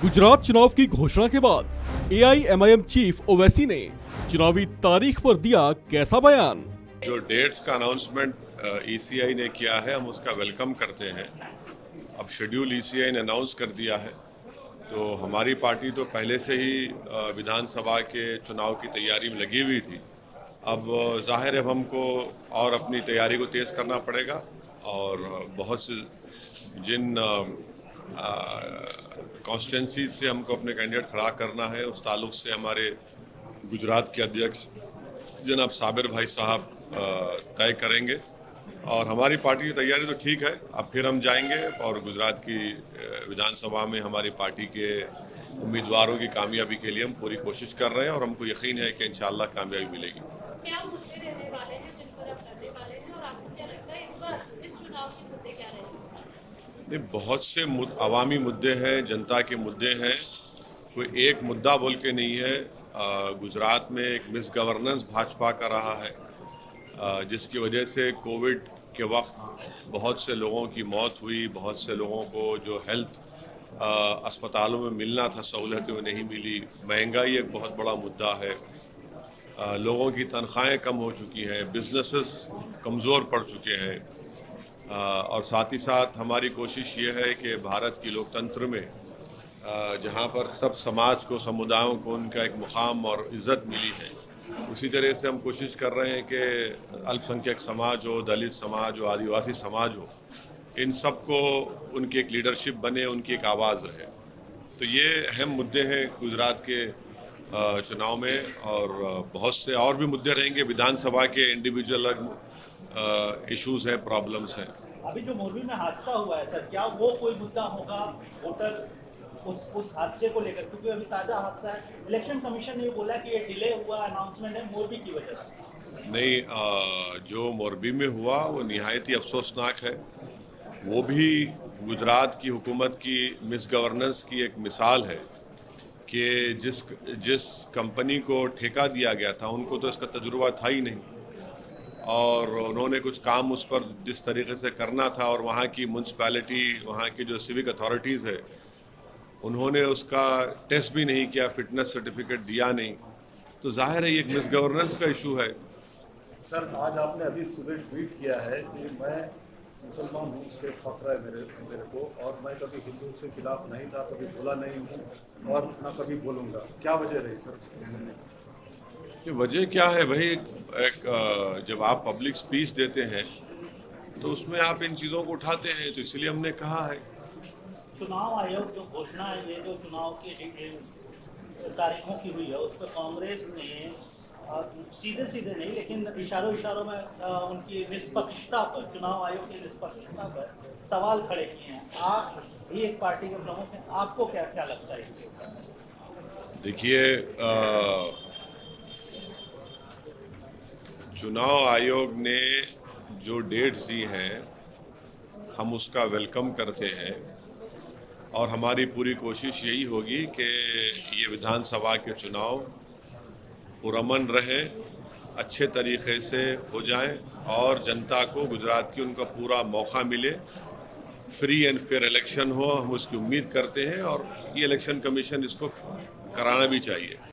गुजरात चुनाव की घोषणा के बाद एआईएमआईएम चीफ ओवैसी ने चुनावी तारीख पर दिया कैसा बयान। जो डेट्स का अनाउंसमेंट ईसीआई ने किया है, हम उसका वेलकम करते हैं। अब शेड्यूल ईसीआई ने अनाउंस कर दिया है, तो हमारी पार्टी तो पहले से ही विधानसभा के चुनाव की तैयारी में लगी हुई थी। अब जाहिर है हमको और अपनी तैयारी को तेज़ करना पड़ेगा और बहुत से जिन कॉन्स्टिट्यूंसी से हमको अपने कैंडिडेट खड़ा करना है, उस ताल्लुक से हमारे गुजरात के अध्यक्ष जनाब साबिर भाई साहब तय करेंगे और हमारी पार्टी की तैयारी तो ठीक है। अब फिर हम जाएंगे और गुजरात की विधानसभा में हमारी पार्टी के उम्मीदवारों की कामयाबी के लिए हम पूरी कोशिश कर रहे हैं और हमको यकीन है कि इंशाल्लाह कामयाबी मिलेगी। क्या मुद्दे रहने वाले हैं जिन पर आप लड़ने वाले हैं और आपको क्या लगता है इस बार इस चुनाव के मुद्दे क्या रहेंगे? बहुत से अवामी मुद्दे हैं, जनता के मुद्दे हैं, कोई एक मुद्दा बोल के नहीं है। गुजरात में एक मिस गवर्नेंस भाजपा का रहा है, जिसकी वजह से कोविड के वक्त बहुत से लोगों की मौत हुई, बहुत से लोगों को जो हेल्थ अस्पतालों में मिलना था सहूलतें वो नहीं मिली। महंगाई एक बहुत बड़ा मुद्दा है, लोगों की तनख्वाहें कम हो चुकी हैं, बिजनेसेस कमज़ोर पड़ चुके हैं और साथ ही साथ हमारी कोशिश ये है कि भारत की लोकतंत्र में जहाँ पर सब समाज को, समुदायों को उनका एक मुकाम और इज़्ज़त मिली है, उसी तरह से हम कोशिश कर रहे हैं कि अल्पसंख्यक समाज हो, दलित समाज हो, आदिवासी समाज हो, इन सब को उनकी एक लीडरशिप बने, उनकी एक आवाज़ रहे। तो ये अहम मुद्दे हैं गुजरात के चुनाव में और बहुत से और भी मुद्दे रहेंगे। विधानसभा के इंडिविजुअल इश्यूज हैं, प्रॉब्लम्स हैं। अभी जो मोरबी में हादसा हुआ है सर, क्या वो कोई मुद्दा होगा वोटर उस हादसे को लेकर? क्योंकि अभी ताजा हादसा है, इलेक्शन कमीशन ने ये बोला कि ये डिले हुआ अनाउंसमेंट है मोरबी की वजह से। नहीं, जो मोरबी में हुआ वो निहायत ही अफसोसनाक है। वो भी गुजरात की हुकूमत की मिस गवर्नेंस की एक मिसाल है कि जिस कंपनी को ठेका दिया गया था उनको तो इसका तजुर्बा था ही नहीं और उन्होंने कुछ काम उस पर जिस तरीके से करना था और वहाँ की म्यूनसिपैलिटी, वहाँ की जो सिविक अथॉरिटीज़ है, उन्होंने उसका टेस्ट भी नहीं किया, फिटनेस सर्टिफिकेट दिया नहीं, तो जाहिर है ये एक मिस गवर्नेंस का इशू है। सर, आज आपने अभी सुबह ट्वीट किया है कि मैं मुसलमान हूँ, इसके फख्र है मेरे को, और मैं कभी हिंदू के खिलाफ नहीं था, कभी बोला नहीं हूँ और ना कभी बोलूँगा। क्या वजह रही सर? ये वजह क्या है भाई? जब आप पब्लिक स्पीच देते हैं तो उसमें आप इन चीज़ों को उठाते हैं, तो इसलिए हमने कहा है। चुनाव आयोग जो घोषणा है, ये जो चुनाव की तारीखों की हुई है, उस पर कांग्रेस ने सीधे नहीं लेकिन इशारों में उनकी निष्पक्षता पर, चुनाव आयोग की निष्पक्षता पर सवाल खड़े किए हैं। आप भी एक पार्टी के प्रमुख हैं, आपको क्या क्या लगता है इसके ऊपर? देखिए, चुनाव आयोग ने जो डेट्स दी हैं हम उसका वेलकम करते हैं और हमारी पूरी कोशिश यही होगी कि ये विधानसभा के चुनाव पुरअमन रहे, अच्छे तरीके से हो जाएं और जनता को, गुजरात की, उनका पूरा मौका मिले, फ्री एंड फेयर इलेक्शन हो, हम उसकी उम्मीद करते हैं और ये इलेक्शन कमीशन इसको कराना भी चाहिए।